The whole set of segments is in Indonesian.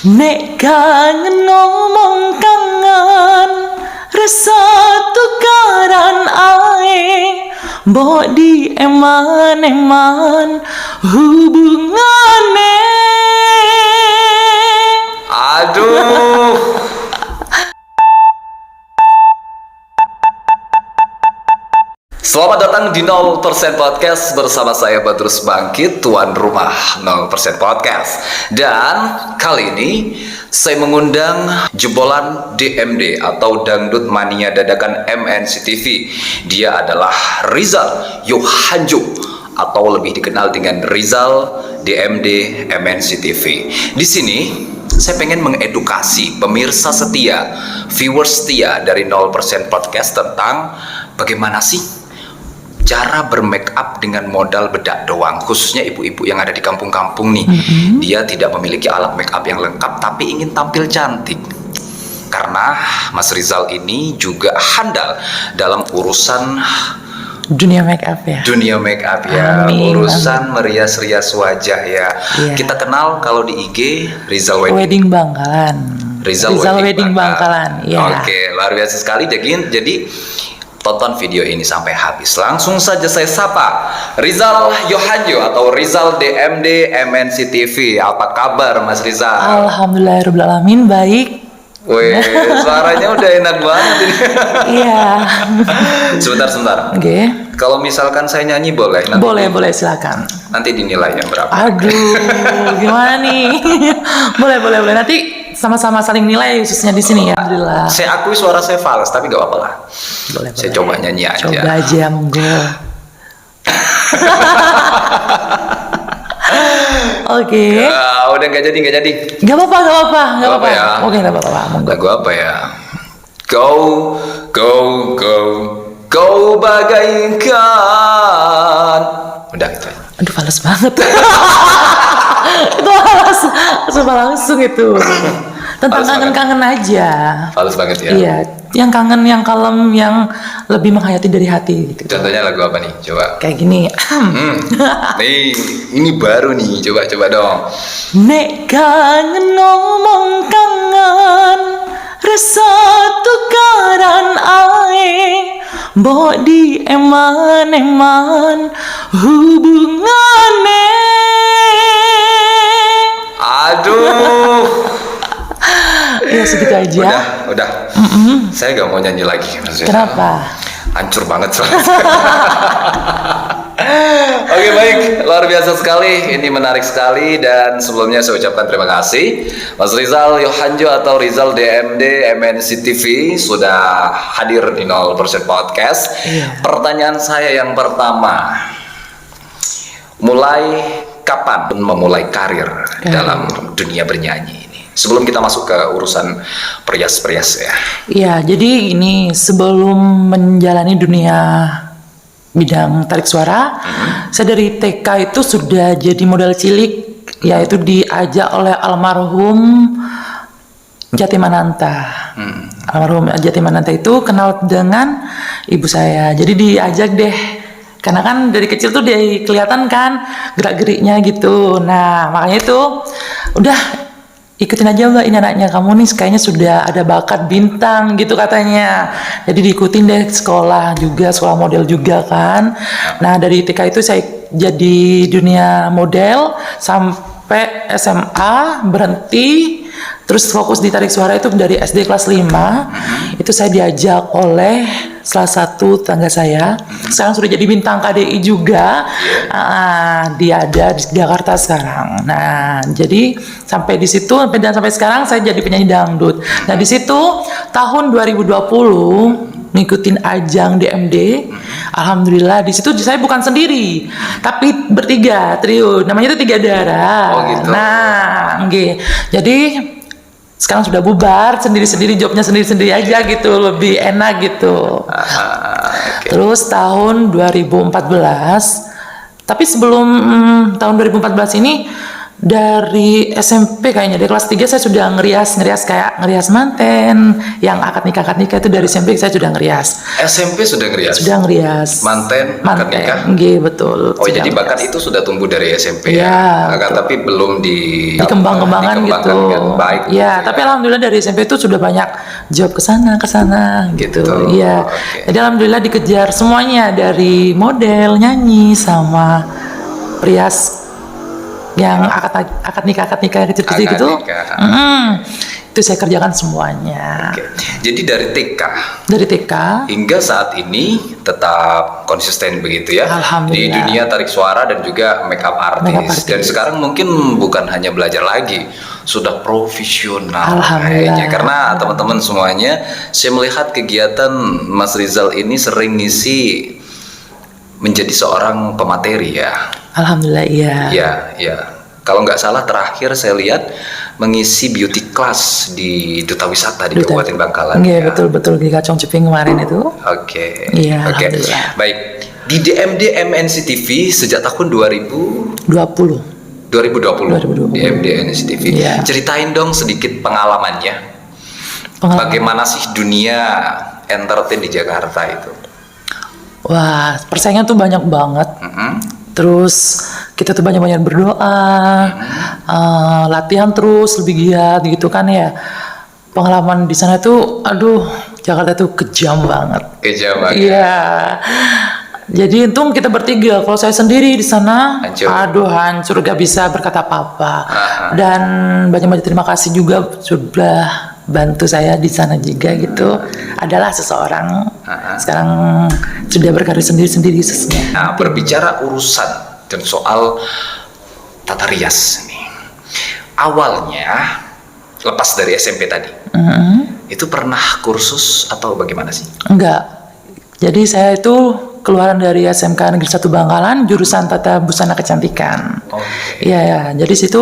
Nek kangen ngomong kangen, rasa tukaran ae, mbok di eman-eman hubungane. Aduh. Selamat datang di 0% Podcast bersama saya Badrus Bangkit, tuan rumah 0% Podcast. Dan kali ini saya mengundang jebolan DMD atau Dangdut Mania Dadakan MNCTV. Dia adalah Rizal Yohanjo atau lebih dikenal dengan Rizal DMD MNCTV. Di sini saya pengen mengedukasi pemirsa setia, viewers setia dari 0% Podcast tentang bagaimana sih cara bermake up dengan modal bedak doang, khususnya ibu-ibu yang ada di kampung-kampung nih. Dia tidak memiliki alat make up yang lengkap tapi ingin tampil cantik. Karena Mas Rizal ini juga handal dalam urusan Dunia make up ya. Dunia make up ya, Amin, urusan merias-rias wajah ya. Kita kenal kalau di IG Rizal Wedding Bangkalan. Rizal Wedding Bangkalan. Ya. Oke, luar biasa sekali. Jadi tonton video ini sampai habis. Langsung saja saya sapa Rizal Yohanjo atau Rizal DMD MNCTV. Apa kabar Mas Rizal? Alhamdulillahirrahmanirrahim, baik. Wih, suaranya udah enak banget ini. Iya. Sebentar. Oke. Kalau misalkan saya nyanyi boleh? Nanti Boleh silakan. Nanti dinilai yang berapa? Aduh, gimana nih? boleh. Nanti sama-sama saling nilai khususnya di sini ya. Alhamdulillah. Saya akui suara saya fals, tapi gak apa-apa lah. Boleh. Saya coba nyanyi aja. Coba aja, monggo. Oke. Udah nggak jadi. Gak apa-apa ya. Oke, gak apa-apa. Monggo. Lagu apa ya? Go bagaikan. Udah gitu. Aduh, fals banget. Itu coba langsung itu. Tentang Fals kangen-kangen aja. Fals banget ya. Iya, yang kangen, yang kalem, yang lebih menghayati dari hati gitu. Contohnya lagu apa nih? Coba. Kayak gini. Nih, ini baru nih. Coba dong. Nek kangen ngomong kangen, rasa tukaran ae, mbok di eman-eman hubungane. Aduh. Ya segitu aja. Udah. Saya gak mau nyanyi lagi. Kenapa? Hancur banget soalnya. Oke, baik, luar biasa sekali, ini menarik sekali. Dan sebelumnya saya ucapkan terima kasih Mas Rizal Yohanjo atau Rizal DMD MNCTV sudah hadir di 0% Podcast. Pertanyaan saya yang pertama, mulai kapan memulai karir dalam dunia bernyanyi ini? Sebelum kita masuk ke urusan perias-perias ya. Iya, jadi ini sebelum menjalani dunia bidang tarik suara, saya dari TK itu sudah jadi model cilik, yaitu diajak oleh almarhum Jatimananta. Almarhum Jatimananta itu kenal dengan ibu saya, jadi diajak deh. Karena kan dari kecil tuh dia kelihatan kan gerak-geriknya gitu. Nah, makanya itu udah ikutin aja Mbak, ini anaknya kamu nih kayaknya sudah ada bakat bintang gitu katanya. Jadi diikutin deh sekolah model juga kan. Nah dari TK itu saya jadi dunia model sampai SMA berhenti. Terus fokus di tarik suara itu dari SD kelas 5. Itu saya diajak oleh salah satu tetangga saya. Sekarang sudah jadi bintang KDI juga. Dia ada di Jakarta sekarang. Nah, jadi sampai di situ dan sampai sekarang saya jadi penyanyi dangdut. Nah, di situ tahun 2020 ngikutin ajang DMD. Alhamdulillah di situ saya bukan sendiri, tapi bertiga, trio. Namanya itu Tiga Darah. Oh gitu. Nah, jadi sekarang sudah bubar, sendiri-sendiri, jobnya sendiri-sendiri aja gitu, lebih enak gitu. Terus tahun 2014, tapi sebelum tahun 2014 ini Dari SMP kayaknya, dari kelas 3 saya sudah ngerias kayak ngerias manten, yang akad nikah itu dari SMP saya sudah ngerias. SMP sudah ngerias? Sudah ngerias. Manten, akad nikah? Nggih, betul. Oh, jadi bakat itu sudah tumbuh dari SMP ya? Akan tapi belum dikembang-kembangkan gitu. Kan? Baik. Ya, tapi alhamdulillah dari SMP itu sudah banyak job ke sana gitu. Iya. Jadi alhamdulillah dikejar semuanya, dari model, nyanyi, sama rias yang akad nikah kecil-kecil gitu. Itu saya kerjakan semuanya. Jadi dari TK hingga saat ini tetap konsisten begitu ya di dunia tarik suara dan juga makeup artist. Dan sekarang mungkin bukan hanya belajar lagi, sudah profesional kayaknya. Karena teman-teman semuanya, saya melihat kegiatan Mas Rizal ini sering ngisi menjadi seorang pemateri ya. Alhamdulillah, iya. Ya. Kalau nggak salah terakhir saya lihat mengisi beauty class di Duta Wisata di Kabupaten Bangkalan. Iya, betul di Kacong Ceping kemarin itu. Oke. Iya, Alhamdulillah. Baik. Di DMD MNC TV sejak tahun 2020 DMD MNC TV. Iya. Ceritain dong sedikit pengalamannya. Bagaimana sih dunia entertain di Jakarta itu? Wah, persaingan tuh banyak banget. Terus kita tuh banyak-banyak berdoa, latihan terus lebih giat gitu kan ya. Pengalaman di sana tuh, aduh, Jakarta tuh kejam banget. Iya. Jadi untung kita bertiga. Kalau saya sendiri di sana, hancur, gak bisa berkata apa-apa. Dan banyak-banyak terima kasih juga sudah bantu saya di sana juga gitu. Adalah seseorang sekarang sudah berkarir sendiri khususnya. Nah, berbicara urusan dan soal tata rias nih, awalnya lepas dari SMP tadi, itu pernah kursus atau bagaimana sih? Enggak. Jadi saya itu keluaran dari SMK Negeri 1 Bangkalan, jurusan Tata Busana Kecantikan. Iya. Jadi situ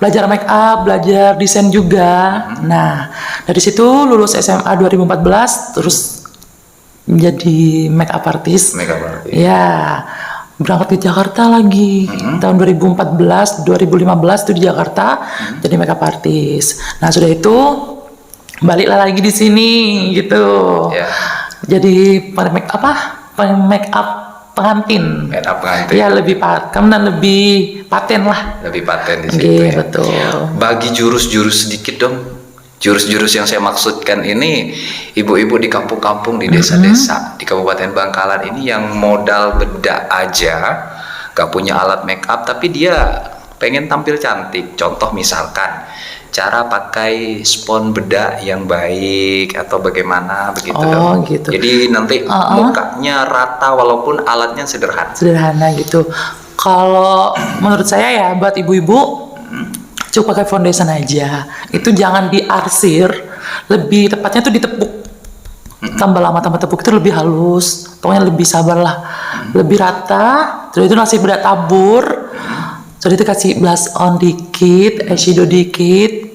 belajar make up, belajar desain juga. Nah, dari situ lulus SMA 2014, terus menjadi make up artist. Iya. Berangkat ke Jakarta lagi tahun 2014, 2015 itu di Jakarta jadi make up artist. Nah, sudah itu baliklah lagi di sini gitu. Jadi make up pengantin. Ya, lebih paten lah. Lebih paten di situ. Betul. Bagi jurus-jurus sedikit dong. Jurus-jurus yang saya maksudkan ini, ibu-ibu di kampung-kampung, di desa-desa, di Kabupaten Bangkalan ini yang modal bedak aja, gak punya alat make up, tapi dia pengen tampil cantik. Contoh misalkan, cara pakai spons bedak yang baik atau bagaimana begitu dong. Gitu. Jadi nanti mukanya rata walaupun alatnya sederhana gitu. Kalau menurut saya ya, buat ibu-ibu cukup pakai foundation aja. Itu jangan diarsir, lebih tepatnya tuh ditepuk. Tambah lama tambah tepuk itu lebih halus. Pokoknya lebih sabar lah. Lebih rata. Terus itu nasi bedak tabur. Terus itu kasih blush on dikit, eyeshadow dikit,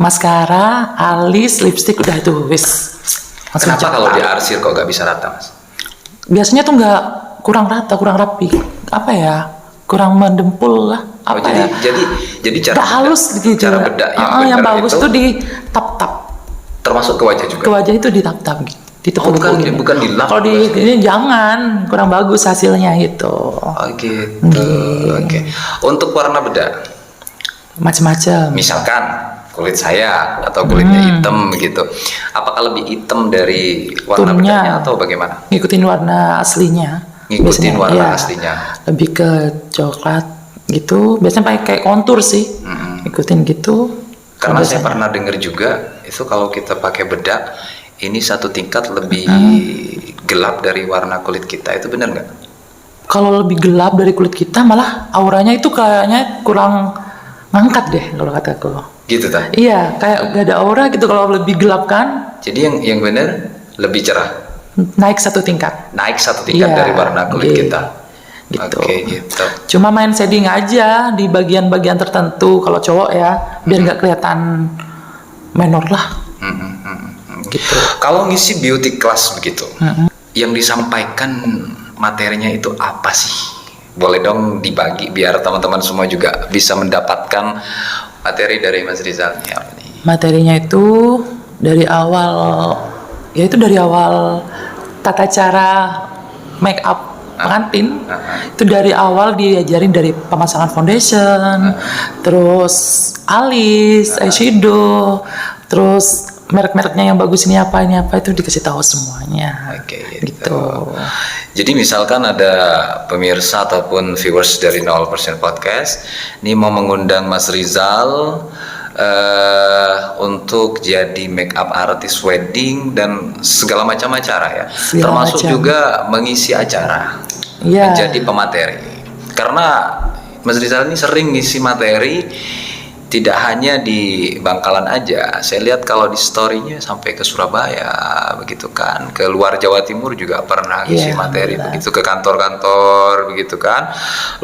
maskara, alis, lipstick, udah itu wis. Kenapa kalau diarsir kok gak bisa rata, Mas? Biasanya tuh nggak kurang rata, kurang rapi. Apa ya? Kurang mendempul lah. Jadi cara halus gitu. Cara bedak yang bagus itu di tap-tap. Termasuk ke wajah juga. Ke wajah itu di tap-tap gitu. Bukan di lap. Kalau di ini jangan, kurang bagus hasilnya gitu. Oke. Untuk warna bedak macam-macam. Misalkan kulit saya atau kulitnya hitam gitu. Apakah lebih hitam dari warna bedaknya atau bagaimana? Ngikutin warna aslinya. Aslinya. Lebih ke coklat gitu. Biasanya pakai kayak kontur sih. Ikutin gitu. Karena saya pernah dengar juga itu kalau kita pakai bedak ini satu tingkat lebih gelap dari warna kulit kita. Itu benar nggak? Kalau lebih gelap dari kulit kita malah auranya itu kayaknya kurang ngangkat deh kalau kataku. Gitu tak? Iya, kayak gak ada aura gitu kalau lebih gelap kan. Jadi yang benar lebih cerah. Naik satu tingkat dari warna kulit kita gitu. Gitu. Cuma main shading aja di bagian-bagian tertentu kalau cowok ya, biar nggak kelihatan menor lah. Gitu. Kalau ngisi beauty class begitu, yang disampaikan materinya itu apa sih? Boleh dong dibagi biar teman-teman semua juga bisa mendapatkan materi dari Mas Rizal nih, apa nih? Materinya itu dari awal, yaitu dari awal tata cara make up pengantin. Itu dari awal diajarin dari pemasangan foundation, terus alis, eyeshadow, terus merek-mereknya yang bagus ini apa itu dikasih tahu semuanya. Oke, gitu. Jadi misalkan ada pemirsa ataupun viewers dari 0% Podcast ini mau mengundang Mas Rizal untuk jadi make up artist wedding dan segala macam acara ya, termasuk juga mengisi acara, menjadi pemateri. Karena Mas Rizal ini sering ngisi materi, tidak hanya di Bangkalan aja. Saya lihat kalau di story-nya sampai ke Surabaya, begitu kan. Ke luar Jawa Timur juga pernah ngisi materi, begitu ke kantor-kantor, begitu kan.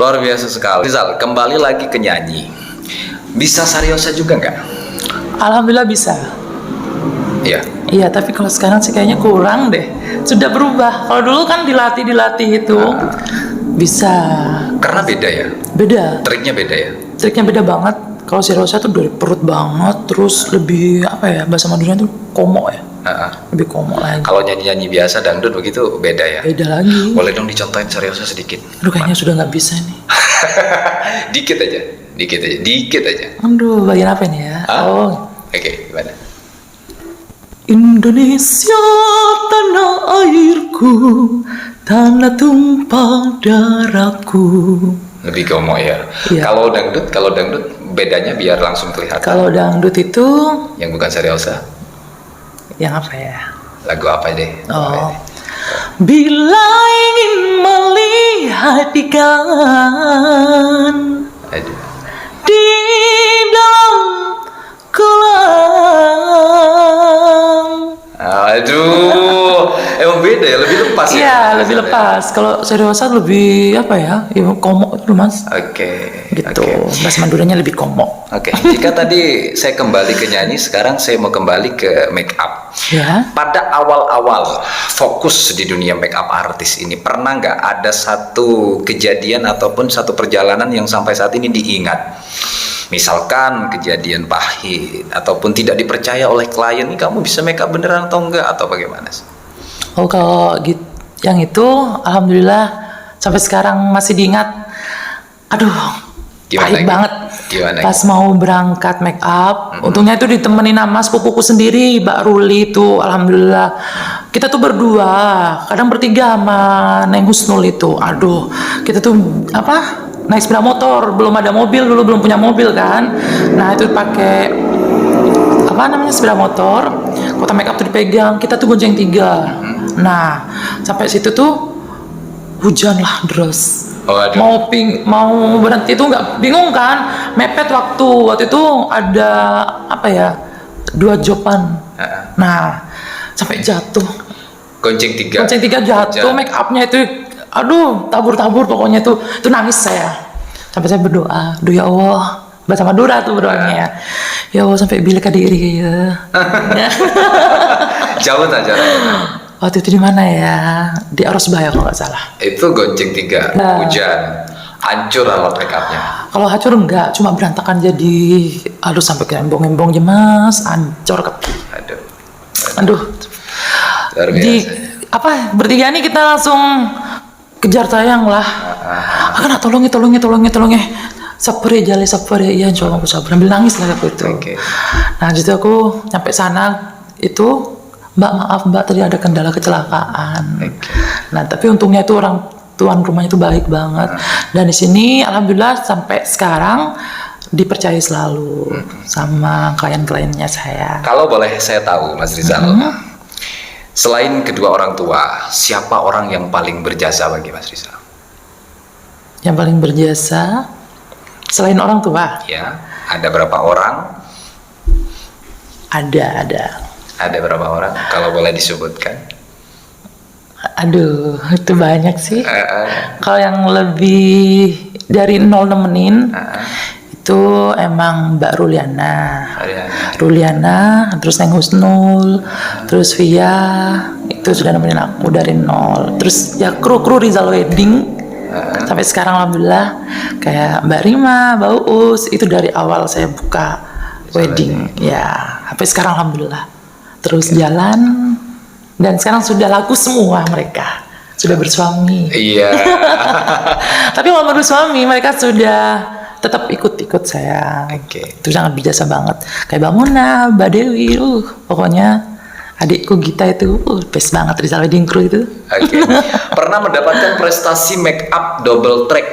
Luar biasa sekali. Rizal, kembali lagi ke nyanyi. Bisa sariosa juga nggak? Alhamdulillah bisa. Iya. Iya, tapi kalau sekarang sih kayaknya kurang deh. Sudah berubah. Kalau dulu kan dilatih itu bisa. Karena beda ya? Beda. Triknya beda ya? Triknya beda banget. Kalau sariosa tuh dari perut banget, terus lebih apa ya, bahasa Maduranya tuh komo ya. Lebih komo lagi. Kalau nyanyi-nyanyi biasa dangdut begitu beda ya? Beda lagi. Boleh dong dicontohin sariosa sedikit? Aduh, kayaknya sudah nggak bisa nih. Dikit aja. Aduh, bagian apa nih ya? Oke, gimana? Indonesia tanah airku, tanah tumpah darahku. Lebih komo ya. Iya. Kalau dangdut bedanya biar langsung kelihatan. Kalau dangdut itu yang bukan sariosa. Yang apa ya? Lagu apa deh? Bila ingin melihat ikan di dalam kolam. Aduh, emang beda ya, lebih lepas ya? Iya, lebih lepas. Kalau sariosa lebih apa ya? Ya komo itu Mas. Oke. Gitu. Bahasa Maduranya lebih komo. Oke. Jika tadi saya kembali ke nyanyi, sekarang saya mau kembali ke make up. Ya. Pada awal-awal fokus di dunia make up artis ini, pernah nggak ada satu kejadian ataupun satu perjalanan yang sampai saat ini diingat? Misalkan kejadian pahit ataupun tidak dipercaya oleh klien, nih kamu bisa make up beneran atau enggak, atau bagaimana sih? Oh, kalau gitu, yang itu alhamdulillah sampai sekarang masih diingat. Aduh, pahit banget. Gimana? Pas mau berangkat make up, untungnya itu ditemenin sama sepupuku sendiri, Mbak Ruli itu, alhamdulillah. Kita tuh berdua, kadang bertiga sama Neng Husnul itu. Aduh, kita tuh naik sepeda motor, belum ada mobil dulu, belum punya mobil kan. Nah, itu pakai sepeda motor, kotak make up tuh dipegang, kita tuh gonceng 3. Nah, sampai situ tuh hujan lah deras. Mau berhenti tuh nggak, bingung kan, mepet waktu itu ada 2 jopan. Nah, sampai jatuh. Gonceng 3 jatuh, make upnya itu aduh tabur-tabur pokoknya itu nangis saya. Sampai saya berdoa, aduh ya Allah, bahasa Madura tuh berdoanya ya Allah, sampai bila diri ya. Jauh tak jaraknya? Waktu itu di mana ya? Di Arosbaya kalau nggak salah. Itu gonceng 3, hujan, hancur alat make upnya. Kalau hancur enggak, cuma berantakan jadi, aduh sampai ke embong-embong jemas, hancur kaki. Aduh. Luar biasa. Bertiga nih kita langsung kejar tayang lah. Akan tolongnya. Sabar ya, iya insyaallah aku sabar. Sambil nangis lah aku itu. Nah, jadi aku nyampe sana itu, Mbak maaf Mbak, tadi ada kendala kecelakaan. Nah, tapi untungnya itu orang tuan rumahnya itu baik banget. Dan di sini alhamdulillah sampai sekarang dipercaya selalu sama klien-kliennya saya. Kalau boleh saya tahu Mas Rizal, selain kedua orang tua, siapa orang yang paling berjasa bagi Mas Rizal? Yang paling berjasa selain orang tua? Ya, ada berapa orang? Ada berapa orang? Kalau boleh disebutkan? Aduh, itu banyak sih. Kalau yang lebih dari 0 nemenin, itu emang Mbak Ruliana, terus Neng Husnul, terus Via, itu sudah nemenin aku dari 0. Terus ya kru Rizal Wedding, Sampai sekarang alhamdulillah kayak Mbak Rima, Mbak Uus itu dari awal saya buka wedding ya. Sampai sekarang alhamdulillah terus jalan dan sekarang sudah laku semua mereka. Sudah bersuami. Iya. Tapi walaupun bersuami mereka sudah tetap ikut-ikut saya. Oke. Itu sangat berjasa banget. Kayak Mbak Mona, Mbak Dewi, pokoknya adikku Gita itu best banget Rizal Wedding Crew itu. Oke. Pernah mendapatkan prestasi make up double track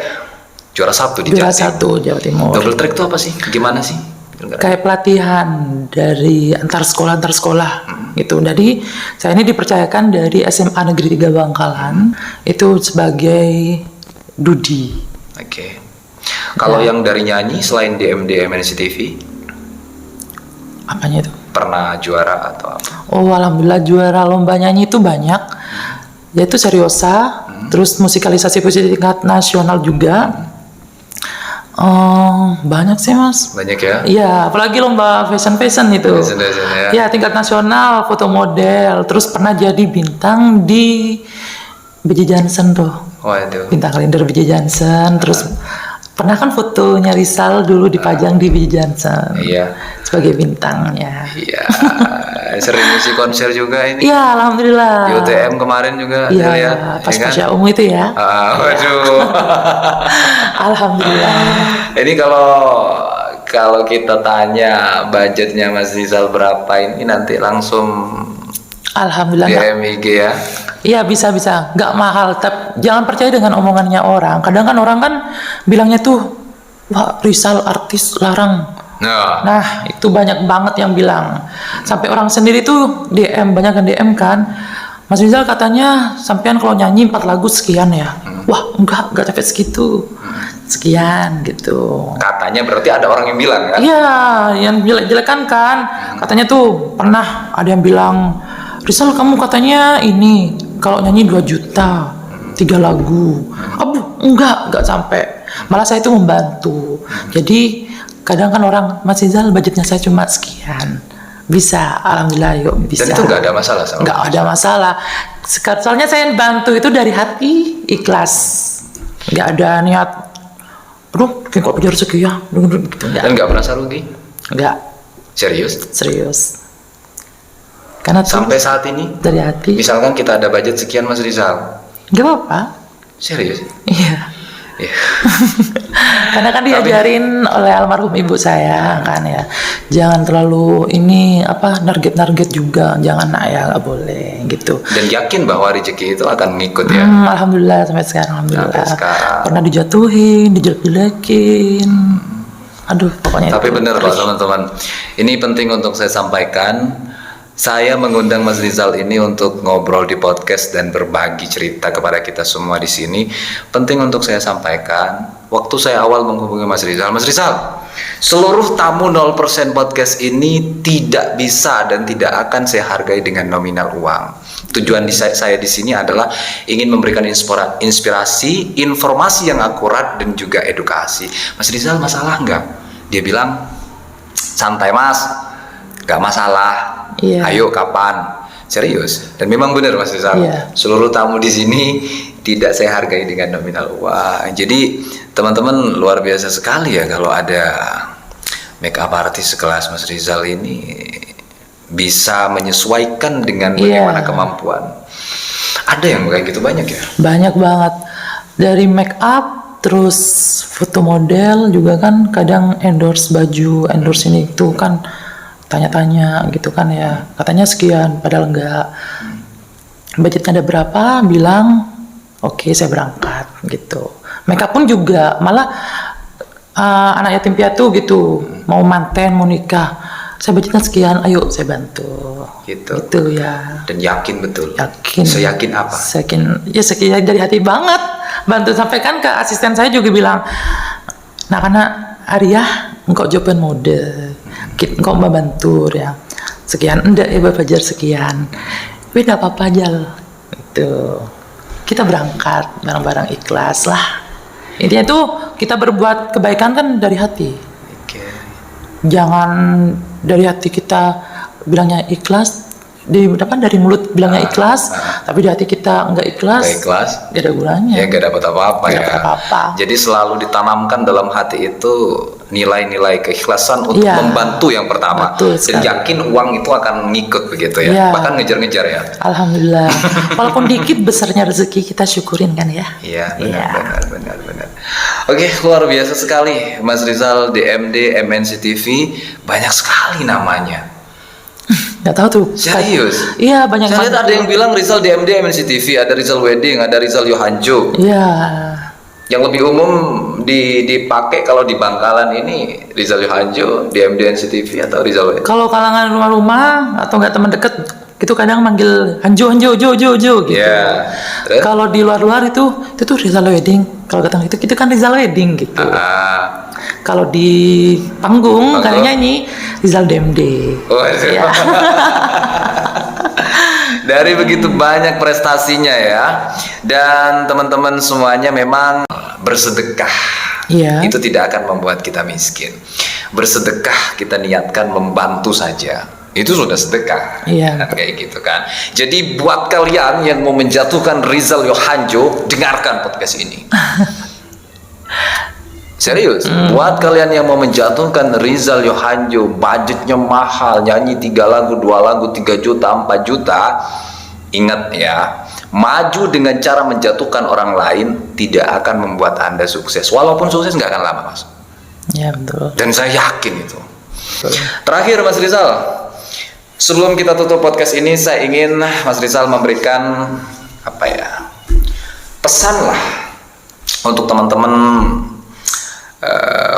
juara 1 di Juara Jatim. 1 Jawa Timur. Double track itu apa sih? Gimana sih? Kayak pelatihan dari antar sekolah gitu. Jadi saya ini dipercayakan dari SMA Negeri 3 Bangkalan itu sebagai Dudi. Oke. Kalau yang dari nyanyi selain DM NCTV, Apanya itu? pernah juara atau apa? Oh, alhamdulillah juara lomba nyanyi itu banyak. Yaitu Seriosa, terus musikalisasi puisi tingkat nasional juga. Banyak sih mas. Banyak ya? Iya, apalagi lomba fashion itu. Fashion ya. Ya, tingkat nasional, foto model, terus pernah jadi bintang di BJ Johnson tuh. Wah itu. Bintang kalender BJ Johnson, terus pernah kan fotonya Rizal dulu dipajang di BJ Johnson. Iya. Sebagai bintangnya. Iya. Sering ngisi konser juga ini. Iya, alhamdulillah. Di UTM kemarin juga Iya, dilihat. pas ya kan? Pasya Ungu itu ya. Waduh. Alhamdulillah. Ini kalau kita tanya budgetnya Mas Rizal berapa ini nanti langsung Alhamdulillah. DM IG ya. Iya bisa, nggak mahal. Tapi jangan percaya dengan omongannya orang. Kadang kan orang kan bilangnya tuh, wah Rizal artis larang. Nah itu banyak banget yang bilang. Sampai orang sendiri tuh DM, banyak yang DM kan. Mas Rizal katanya sampean kalau nyanyi 4 lagu sekian ya. Wah enggak capek segitu. Sekian gitu. Katanya berarti ada orang yang bilang kan? Iya, yang jelek-jelekan kan. Katanya tuh pernah ada yang bilang, Rizal kamu katanya ini kalau nyanyi 2 juta 3 lagu. Abu, enggak sampai. Malah saya itu membantu. Jadi kadang kan orang, Mas Rizal budgetnya saya cuma sekian. Bisa, alhamdulillah yuk bisa. Dan itu nggak ada masalah sama? Nggak ada masalah. Soalnya saya bantu itu dari hati, ikhlas. Nggak ada niat, aduh kayak kok biar sekian gitu. Dan nggak merasa rugi? Nggak. Serius? Karena tuh Sampai saat ini? dari hati. Misalkan kita ada budget sekian Mas Rizal? Nggak apa-apa. Serius? Iya. Iya. Karena kan diajarin oleh almarhum ibu saya kan ya, jangan terlalu ini target juga, jangan ya nggak boleh gitu. Dan yakin bahwa rezeki itu akan ngikut ya? Alhamdulillah sampai sekarang alhamdulillah. Sampai sekarang. Pernah dijatuhin, dijelek-jelekin. Aduh pokoknya. Tapi itu. benar loh teman-teman, ini penting untuk saya sampaikan. Saya mengundang Mas Rizal ini untuk ngobrol di podcast dan berbagi cerita kepada kita semua di sini. Penting untuk saya sampaikan, waktu saya awal menghubungi Mas Rizal, seluruh tamu 0% podcast ini tidak bisa dan tidak akan saya hargai dengan nominal uang. Tujuan saya di sini adalah ingin memberikan inspirasi, informasi yang akurat dan juga edukasi. Mas Rizal masalah nggak? Dia bilang, santai mas, nggak masalah. Iya. Ayo kapan? Serius. Dan memang benar Mas Rizal. Iya. Seluruh tamu di sini tidak saya hargai dengan nominal uang. Jadi teman-teman luar biasa sekali ya kalau ada make up artis sekelas Mas Rizal ini bisa menyesuaikan dengan bagaimana kemampuan. Ada yang kayak gitu banyak ya? Banyak banget. Dari make up, terus foto model juga kan kadang endorse baju, endorse ini itu kan tanya-tanya gitu kan ya, katanya sekian padahal enggak. Budgetnya ada berapa, bilang oke, saya berangkat gitu. Make up pun juga malah anak yatim piatu gitu, mau manten, mau nikah, saya budgetnya sekian, ayo saya bantu gitu ya. Dan yakin betul? Yakin. Seyakin apa? Sekian dari hati banget bantu. Sampai kan ke asisten saya juga bilang, nah karena Arya engkau jawaban mode, engkau mbak bantu ya sekian, enggak ya Bapak Fajar sekian, beda apa-apa aja itu. Kita berangkat bareng-bareng, ikhlas lah. Intinya tuh kita berbuat kebaikan kan dari hati. Jangan dari hati kita bilangnya ikhlas, dari mulut bilangnya ikhlas, tapi di hati kita nggak ikhlas. Nggak ikhlas. Nggak ada gunanya. Ya nggak dapat apa-apa Nggak ya. dapat apa-apa. Jadi selalu ditanamkan dalam hati itu nilai-nilai keikhlasan untuk Iya. membantu yang pertama. Betul Dan sekali. yakin uang itu akan ngikut begitu ya. Iya. Bahkan ngejar-ngejar ya. Alhamdulillah. Walaupun dikit besarnya rezeki kita syukurin kan ya. Iya, Iya. benar. Oke, luar biasa sekali Mas Rizal DMD MNC TV, banyak sekali namanya. Nggak tahu tuh. Serius? Iya banyak Saya lihat banget. ada yang bilang Rizal DMD MNC TV, ada Rizal Wedding, ada Rizal Yohanjo. Iya. Yang lebih umum dipakai kalau di Bangkalan ini Rizal Yohanjo, DMD MNC TV atau Rizal Wedding. Kalau kalangan rumah-rumah atau nggak teman deket, itu kadang manggil Hanjo Jo gitu. Iya. Terus? Kalau di luar itu tuh Rizal Wedding. Kalau kata itu kan Rizal Wedding gitu. Ah. Kalau di panggung kayaknya ini Rizal DMD. Oh, Iya. Dari begitu banyak prestasinya ya. Dan teman-teman semuanya memang bersedekah. Iya. Itu tidak akan membuat kita miskin. Bersedekah kita niatkan membantu saja. Itu sudah sedekah. Iya. Kan kayak gitu kan. Jadi buat kalian yang mau menjatuhkan Rizal Yohanjo, dengarkan podcast ini. Serius, buat kalian yang mau menjatuhkan Rizal Yohanjo, budgetnya mahal, nyanyi 3 lagu, 2 lagu, 3 juta, 4 juta, ingat ya, maju dengan cara menjatuhkan orang lain tidak akan membuat Anda sukses. Walaupun sukses nggak akan lama, Mas. Iya betul. Dan saya yakin itu. Terakhir, Mas Rizal, sebelum kita tutup podcast ini, saya ingin Mas Rizal memberikan pesan lah untuk teman-teman,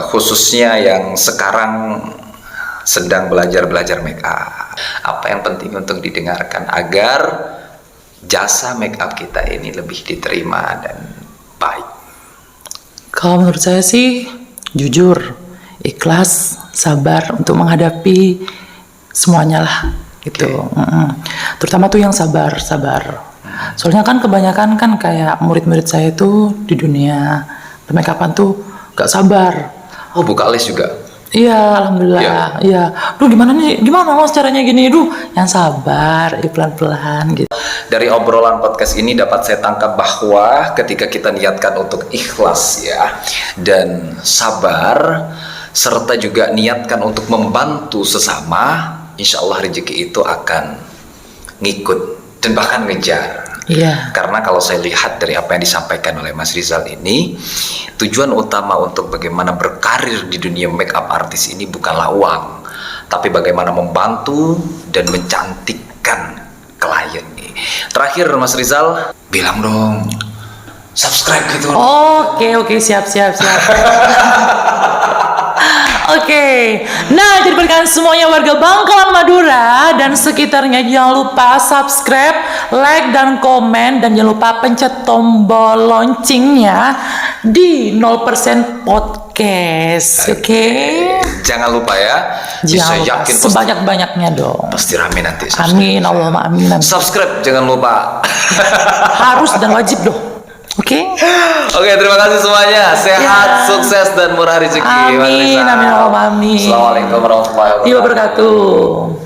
khususnya yang sekarang sedang belajar make up. Apa yang penting untuk didengarkan agar jasa make up kita ini lebih diterima dan baik? Kalau menurut saya sih jujur, ikhlas, sabar untuk menghadapi semuanya lah gitu. Terutama tuh yang sabar. Soalnya kan kebanyakan kan kayak murid-murid saya tuh di dunia make-upan tuh gak sabar. Oh, buka les juga? Iya, alhamdulillah. Iya. Duh, gimana mas caranya gini? Duh, yang sabar, pelan-pelan gitu. Dari obrolan podcast ini dapat saya tangkap bahwa ketika kita niatkan untuk ikhlas ya, dan sabar, serta juga niatkan untuk membantu sesama, insya Allah rezeki itu akan ngikut dan bahkan ngejar. Iya. Karena kalau saya lihat dari apa yang disampaikan oleh Mas Rizal ini, tujuan utama untuk bagaimana berkarir di dunia make up artis ini bukanlah uang, tapi bagaimana membantu dan mencantikkan klien nih. Terakhir Mas Rizal, bilang dong, subscribe gitu. Oke, siap. Oke, nah jadi berikan semuanya warga Bangkalan Madura dan sekitarnya, jangan lupa subscribe, like dan komen, dan jangan lupa pencet tombol loncengnya di 0% podcast. Oke. Jangan lupa ya. Jangan Saya lupa yakin sebanyak-banyaknya dong. pasti rame nanti. Amin, Allahumma amin. Subscribe jangan lupa. Harus dan wajib dong. Oke. Oke, terima kasih semuanya. Sehat, sukses dan murah rezeki. Mas Amin, Rizal. amin, Allahumma amin. Assalamualaikum warahmatullahi wabarakatuh. Wabarakatuh.